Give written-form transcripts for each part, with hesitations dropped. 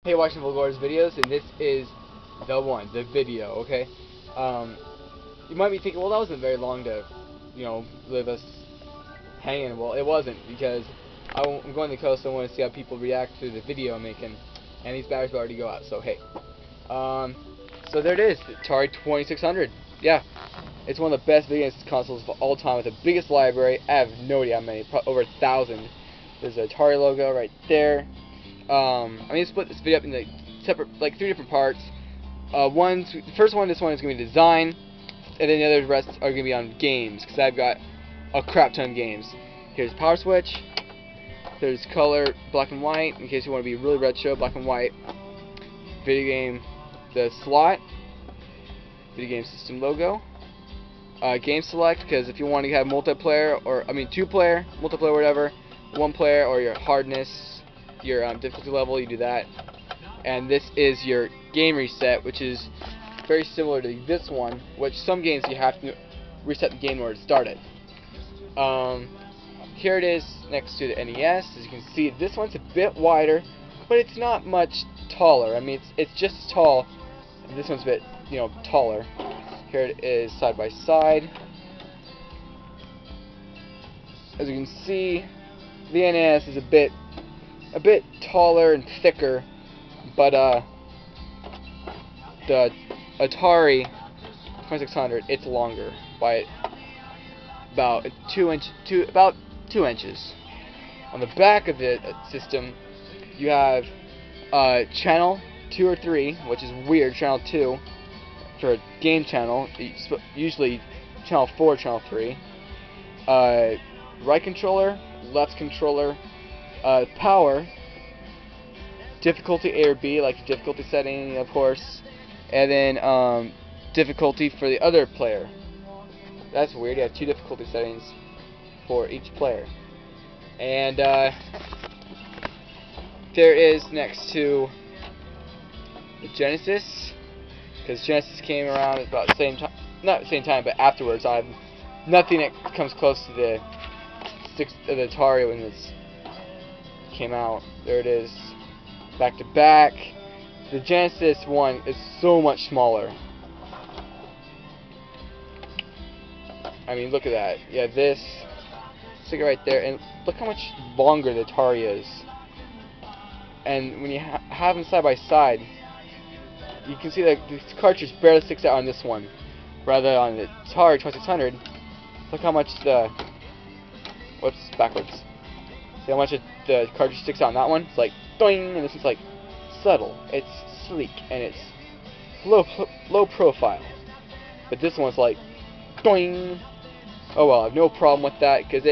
Hey, watching Vulgar's videos, and this is the video, okay? You might be thinking, well, that wasn't very long to, leave us hanging. Well, it wasn't, because I'm going to the coast, so I want to see how people react to the video I'm making, and these batteries will already go out, so hey. So there it is, the Atari 2600. Yeah, it's one of the best video game consoles of all time, with the biggest library. I have no idea how many, over 1,000. There's the Atari logo right there. I'm going to split this video up into three different parts. The first one, this one is going to be design, and then the other rest are going to be on games, because I've got a crap ton of games. Here's power switch, there's color, black and white, in case you want to be really retro, black and white. Video game, the slot, video game system logo, game select, because if you want to have multiplayer, or two-player, multiplayer, whatever, one player, or your hardness, your difficulty level, you do that. And this is your game reset, which is very similar to this one, which some games you have to reset the game in order to start it. Here it is next to the NES. As you can see, this one's a bit wider, but it's not much taller. I mean, it's just as tall. This one's a bit, taller. Here it is side by side. As you can see, the NES is a bit taller and thicker, but the Atari 2600, it's longer by about 2 inches. On the back of the system, you have channel 2 or 3, which is weird. Channel 2 for a game channel, usually channel 4, channel 3. Right controller, left controller. Power, difficulty A or B, like the difficulty setting, of course, and then difficulty for the other player. That's weird. You have 2 difficulty settings for each player. And there is next to the Genesis, because Genesis came around about the same time, not the same time, but afterwards. I have nothing that comes close to the Atari when it's came out. There it is, back to back. The Genesis one is so much smaller. I mean, look at that. Yeah, this stick it right there, and look how much longer the Atari is. And when you have them side by side, you can see that the cartridge barely sticks out on this one, rather on the Atari 2600. Look how much the backwards. See how much the cartridge sticks out on that one? It's like doing, and this is like subtle. It's sleek, and it's low profile. But this one's like doing. Oh well, I have no problem with that, because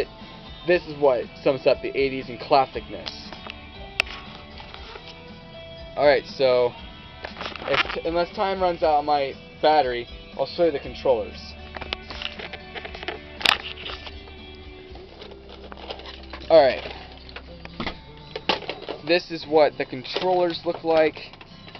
this is what sums up the 80s and classicness. Alright, so unless time runs out on my battery, I'll show you the controllers. Alright. This is what the controllers look like.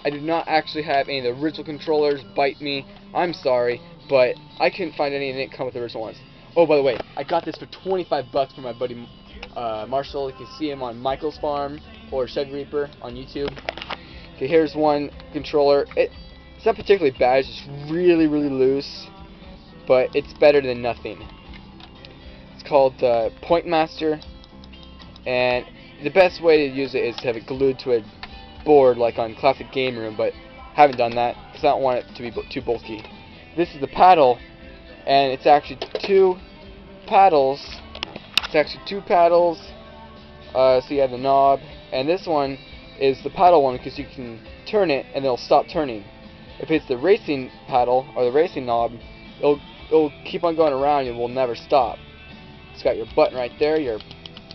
I did not actually have any of the original controllers. Bite me. I'm sorry, but I couldn't find any that didn't come with the original ones. Oh, by the way, I got this for 25 bucks from my buddy Marshall. You can see him on Michael's Farm or Shed Reaper on YouTube. Okay, here's one controller. It's not particularly bad. It's just really, really loose, but it's better than nothing. It's called the Point Master, and the best way to use it is to have it glued to a board like on Classic Game Room, but haven't done that because I don't want it to be too bulky. This is the paddle, and it's actually 2 paddles. So you have the knob, and this one is the paddle one because you can turn it and it'll stop turning. If it's the racing paddle or the racing knob, it'll keep on going around and will never stop. It's got your button right there, your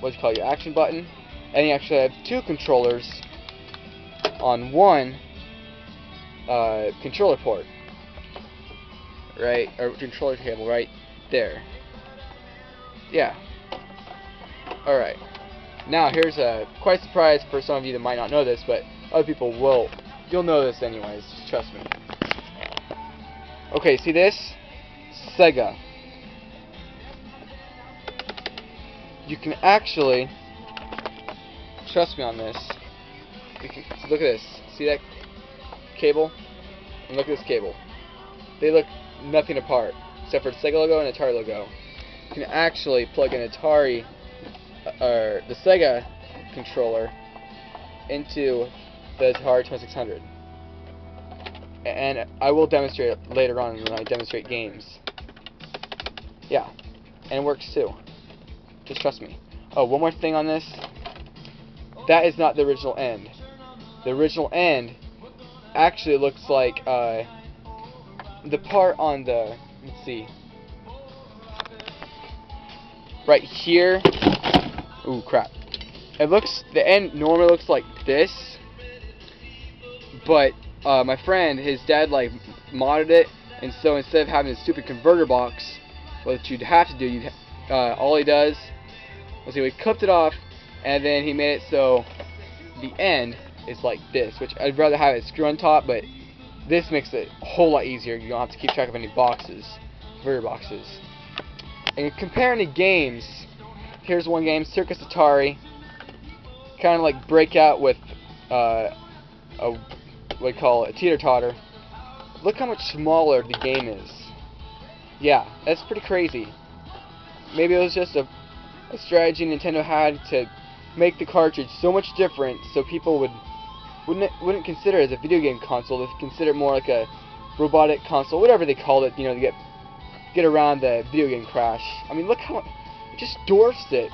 your action button. And you actually have 2 controllers on one controller port, right, or controller cable right there. Yeah. All right. Now here's a quite a surprise for some of you that might not know this, but other people will. You'll know this anyways. Just trust me. Okay. See this? Sega. You can actually. Trust me on this. Look at this. See that cable? And look at this cable. They look nothing apart, except for the Sega logo and Atari logo. You can actually plug an Atari, or the Sega controller, into the Atari 2600. And I will demonstrate it later on when I demonstrate games. Yeah, and it works too. Just trust me. Oh, one more thing on this. That is not the original end. The original end actually looks like the part on the, let's see, right here. Ooh, crap. It looks, the end normally looks like this, but my friend, his dad like modded it, and so instead of having a stupid converter box, what you'd have to do, all he does, let's see, we clipped it off, and then he made it so the end is like this, which I'd rather have it screw on top, but this makes it a whole lot easier. You don't have to keep track of any boxes, converter boxes. And comparing the games, here's one game, Circus Atari, kind of like Breakout with what we call it, a teeter-totter. Look how much smaller the game is. Yeah, that's pretty crazy. Maybe it was just a strategy Nintendo had to make the cartridge so much different, so people wouldn't consider it as a video game console. They'd consider it more like a robotic console, whatever they called it, you know, to get around the video game crash. I mean, look how it just dwarfs it.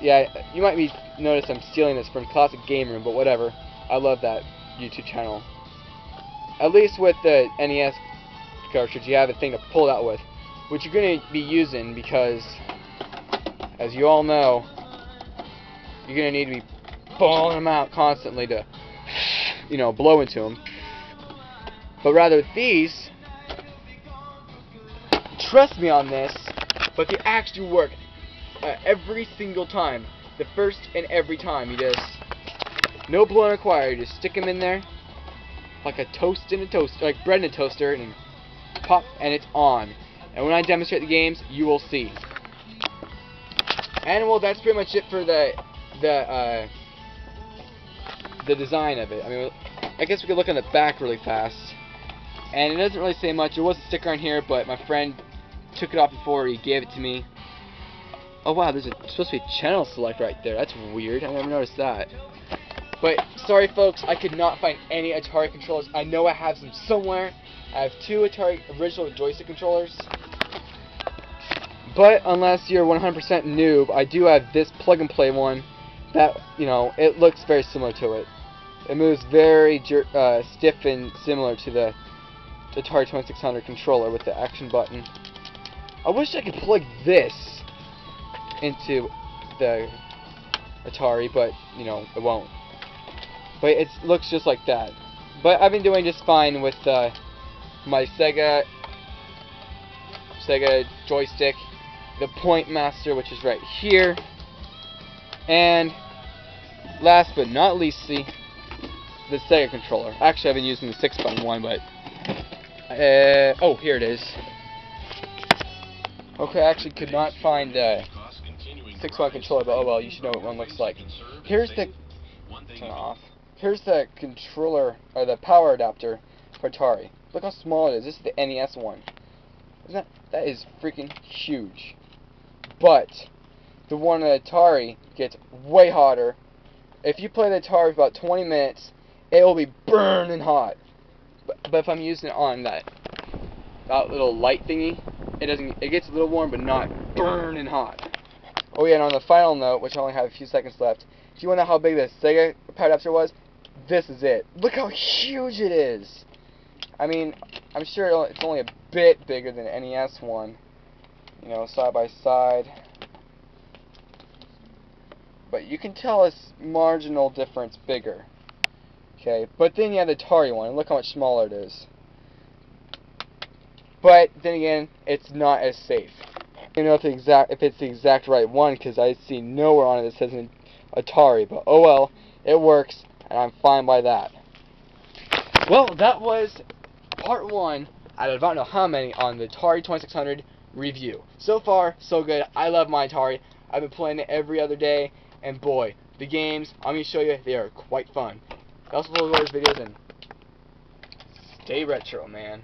Yeah, you might notice I'm stealing this from Classic Game Room, but whatever. I love that YouTube channel. At least with the NES cartridge, you have a thing to pull it out with, which you're going to be using because, as you all know, you're going to need to be pulling them out constantly to, you know, blow into them. But rather with these, trust me on this, but they actually work every single time. The first and every time. You just, no blowing required. You just stick them in there like a toast in a toaster, like bread in a toaster, and pop, and it's on. And when I demonstrate the games, you will see. And well, that's pretty much it for the design of it. I mean, I guess we could look on the back really fast. And it doesn't really say much. There was a sticker on here, but my friend took it off before he gave it to me. Oh wow, there's supposed to be a channel select right there. That's weird. I never noticed that. But sorry folks, I could not find any Atari controllers. I know I have some somewhere. I have 2 Atari original joystick controllers. But unless you're 100% noob, I do have this plug and play one that, you know, it looks very similar to it. It moves very stiff and similar to the Atari 2600 controller with the action button. I wish I could plug this into the Atari, but, you know, it won't. But it looks just like that. But I've been doing just fine with my Sega joystick, the Point Master, which is right here, and last but not least, the Sega controller. Actually, I've been using the 6-button one, but oh, here it is. Okay, I actually could not find the 6-button controller, but oh well, you should know what one looks like. Here's the turn off. Here's the controller, or the power adapter for Atari. Look how small it is. This is the NES one. Isn't that is freaking huge. But the one on Atari gets way hotter. If you play the Atari for about 20 minutes, it will be burning hot. But if I'm using it on that little light thingy, it gets a little warm, but not burning hot. Oh yeah, and on the final note, which I only have a few seconds left, do you want to know how big the Sega power adapter was? This is it. Look how huge it is. I mean, I'm sure it's only a bit bigger than the NES one, you know, side by side. But you can tell it's marginal difference bigger. Okay, but then you have the Atari one, and look how much smaller it is. But then again, it's not as safe. I don't know if it's the exact right one, because I see nowhere on it that says an Atari. But oh well, it works, and I'm fine by that. Well, that was part 1 out of I don't know how many on the Atari 2600 review. So far, so good. I love my Atari. I've been playing it every other day, and boy, the games I'm going to show you, they are quite fun. Also follow those videos and stay retro, man.